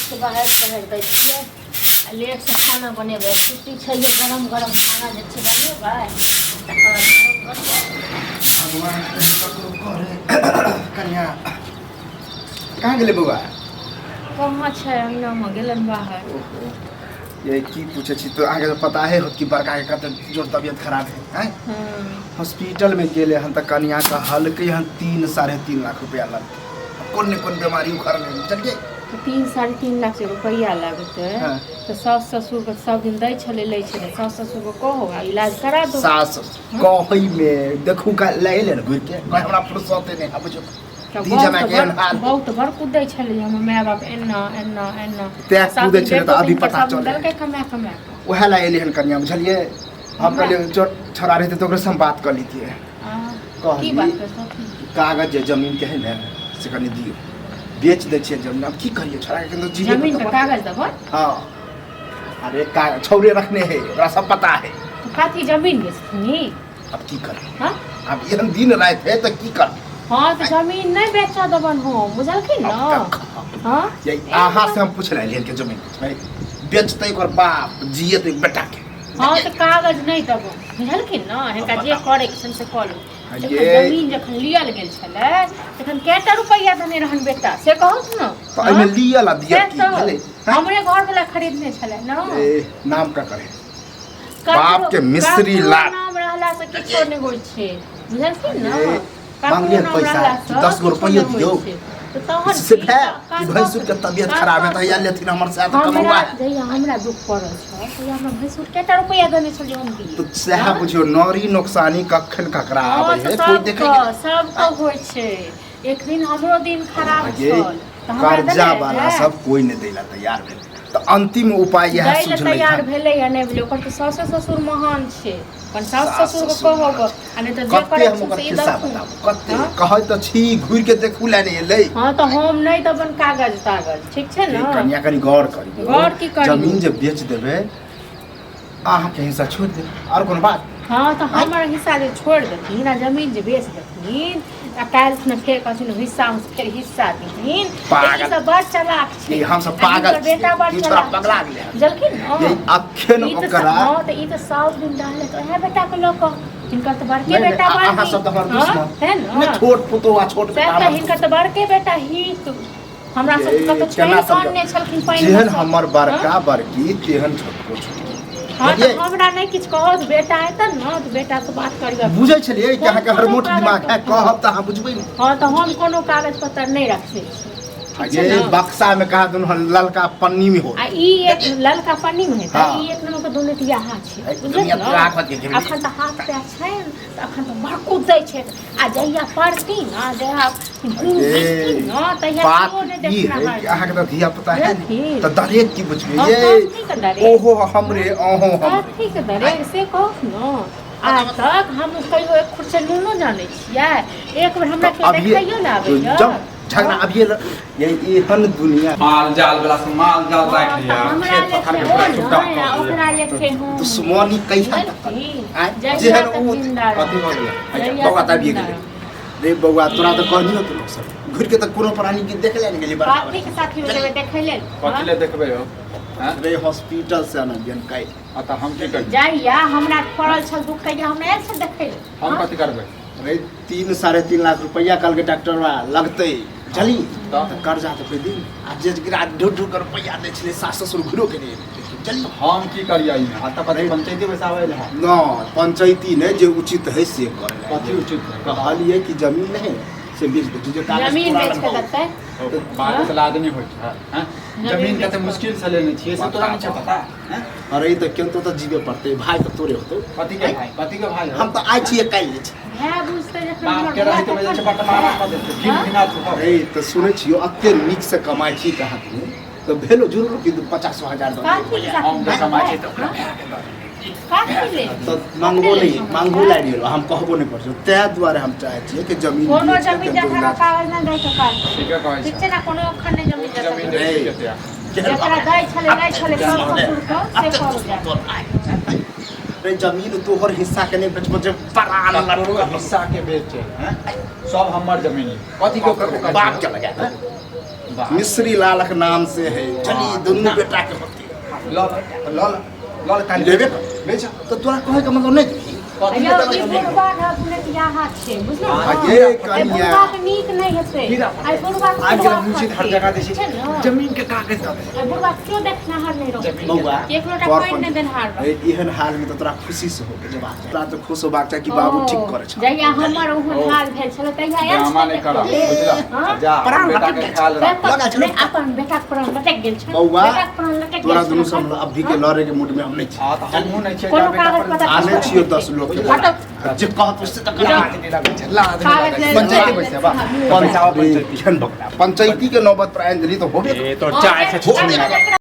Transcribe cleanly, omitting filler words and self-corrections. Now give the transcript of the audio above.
से बाहर दै छियै आ लेट से खाना बनेबै छुट्टी छै गरम गरम खाना जे छै बनेबै तकर भगवान कन्या कहाँ गेलै बौआ कहाँ छै अंगनामे गेलन बाहर ये की पूछे छी तो आगे पता है कि बड़का के कते जोर तबियत खराब है हॉस्पिटल में गेले हन त कन्या का हल्के हन 3-3.5 लाख रुपया लगते कौन बीमारी उखड़ ले चलिए तो 3-3.5 लाख रुपया लगते तो सास ससुर के सब दिन दै छले लै छले सास ससुर को कहो इलाज करा दो सास कहै में देखू का ले ले घुर के कह हमरा फुर्सत नहीं अब जो बहुत बड़ कूदै छलै हम माय बाप एना एना एना ते कूदै छलै त अभी पता चल दलकै कमा ओहे ला एले हन कन्या बुझलिए हम कहलिए जो छोरा रहते तो ओकरे से हम बात कर लीतिए की बात कर कागज जे जमीन के है ना से कनी दियो बेच दे छियै जमीन अब की करिए छोरा के तो जीवे जमीन का कागज देबो हां अरे का छौरे रखने है ओकरा सब पता है तो काथी जमीन बेचनी अब की कर हां अब ये दिन रात है तो की कर हाँ तो जमीन नहीं बेचा दबन हो बुझलखिन ना हाँ यही आहा से हम पूछ रहे के जमीन भाई बेचते और बाप जिए तो बेटा के हाँ तो कागज नहीं दबो बुझलखिन ना हिनका जे करे के से करू जमीन जखन लियल गेल छले तखन केटा रुपया देने रहन बेटा से कहू न तो एमे लियल दिया की भेले हमरे घर वाला खरीदने छले ना ए नाम का करे बाप के मिस्त्री लाल नाम रहला से किछो नहीं होय छे बुझलखिन ना मांगिए पैसा 10 गो रुपया दियो से भैंसुर के तबियत खराब है त या लेथिन हमर साथ कमवा जइया हमरा दुख पड़ल छ त हमरा भैंसुर केटा रुपया देने छलिए हम दिए तो सेहा बुझियो नौरी नुकसानी कखन ककरा आबै है कोई देखे सब को होय छे एक दिन हमरो दिन खराब छल त कर्जा वाला सब कोई नहीं देला तैयार भेल तो अंतिम उपाय यह सुझले तैयार भेले या नहीं भेले ओकर तो सास ससुर महान छे पण सास ससुर को कहब अने तो जे करे से इधर कते कहै त छी घुर के देखू ले नहीं ले हां तो हम नहीं त अपन कागज ठीक छे ना कन्या कनी गौर करी गौर की करी जमीन जे बेच देबे आहा के हिस्सा छोड़ दे और कोन बात हां तो हमर हिस्सा जे छोड़ देथिन ना जमीन जे बेच देथिन आ काल ने फेर कथिन हिस्सा में फिर हिस्सा देथिन पागल सब बड़ चालाक छे हम सब पागल बेटा बड़ छोरा पगला गेले जलखिन ये अखन ओकरा हां तो ई तो साउथ दिन रहले तो है बेटा के लोक इनका तो बड़के बेटा बड़ आहा सब तो हमर दुश्मन है ना छोट पुतवा छोट बेटा इनका तो बड़के बेटा ही हमरा सब का तो छोड़ कानने छलखिन पहिने जेहन हमर बड़का बड़की तेहन छोटको छोट हां तो हमरा नहीं किछ कहत बेटा है त न तो बेटा से बात करियो बुझै छलिए कि अहाँ के हर मोट दिमाग है कहब त अहाँ बुझबै हां तो हम कोनो कागज पत्र नहीं रखै ये बक्सा में कहा दोनों ललका पन्नी में हो आ ई एक ललका पन्नी में है त ई एक नंबर के दोनों तिया हाथ छे बुझलिए अखन त हाथ पे छै त अखन त भड़कू दै छै आ जइया पड़ती ना जइया ना तइया को ने देखना है अहाँ के त धिया पता है त दरेक की बुझबे ये ओहो हमरे ओहो हम ठीक है दरेक से कहो न आज तक हम कहियो एक खुरसे नुनो जाने छियै एक बार हमरा के देखैयो ना आबै जब झगड़ा अब ये हन दुनिया माल जाल वाला माल जाल राख लिया खेत पथर के छुट्टा ओकरा लेके हूं दुश्मनी कैसा जेहन उ कथि हो गया बौआ तबिए गेलै रे बौआ तोरा त कहनियो तो लोग सब घुर के त कोनो प्राणी के देख ले गेली बापरी के साथी में देबे देखै ले कथि ले देखबे हो रे हॉस्पिटल से न बियन काई त हम की करी जाइया हमरा पड़ल छल दुख कहिया हमरा एक से देखै हम कथि करबै रे 3-3.5 लाख रुपया कल के डॉक्टरवा लगते चली तो कर्जा तो कोई दिन आ जे गिरा ढूढ कर रुपया दे छले सास ससुर घुरो के नहीं चली हम की करियै आ त कथि पंचायती पैसा आबै है न पंचायती ने जे उचित है से करे कथि उचित है कहलिए कि जमीन नहीं से बेच दे जो कागज जमीन बेच के देतै बात से आदमी होय छै हैं जमीन कते मुश्किल से लेने छियै से तोरा नहीं पता हैं अरे तो क्यों तो जीवे पड़ते भाई तो तोरे होतो पति के भाई हम तो आई छिए काल ले है बुझते जे बाप के रही तो वजह से बट मारा कर देते फिर बिना छुपा अरे तो सुने छियो अत्ते नीक से कमाई छी कहा तो भेलो जरूर कि 50,000 दो हम तो कमाई छी तो तो मांगबो नहीं मांगबो ला दियो हम कहबो नहीं करछो ते द्वारा हम चाहे छिए कि जमीन कोनो जमीन जगह कागज ना दै सकाल ठीक है कहै ठीक छै ना कोनो अखन जमीन जमीन जगह दे देते जेकरा दै छले सब ससुर को से करू जा रे जमीन तोहर हिस्सा के नहीं बेचबो जे परान करोड़ हिस्सा के बेचे हैं सब हमर जमीन कथि के बाप के लगा मिश्री लालक नाम से है चली दोनों बेटा के होती लेबे बेच तो तोरा कहे का मतलब नहीं अयो ई बुढ़वा रखने हाथ छे बुझलो ये कन्या बुढ़वा नीक नहीं हेते आई बुढ़वा आज के मुझे हर जगह देसी जमीन के कागज का आई बुढ़वा क्यों देखना हर नहीं रो बउआ एक लोटा पानी नहीं देन हार एहन हाल में तो तोरा खुशी से हो के जवाब तोरा तो खुश होबाक चाही कि बाबू ठीक करे छ जहिया हमर ओहन हाल भेल छल तहिया आयल ड्रामा नहीं करा बुझला जा बेटा के ख्याल रख मैं अपन बेटा पर लटक गेल छ बउआ बेटा पर लटक तोरा दुनु सब अभी के लड़े के मूड में हम नहीं छी हां तो हम नहीं छे कोनो कागज पता आने छियो 10 लोग के जे कहत उससे तक पंचायती पैसा बा पंचायती के नौबत पर आइन दिली तो होबे ये तो चाय से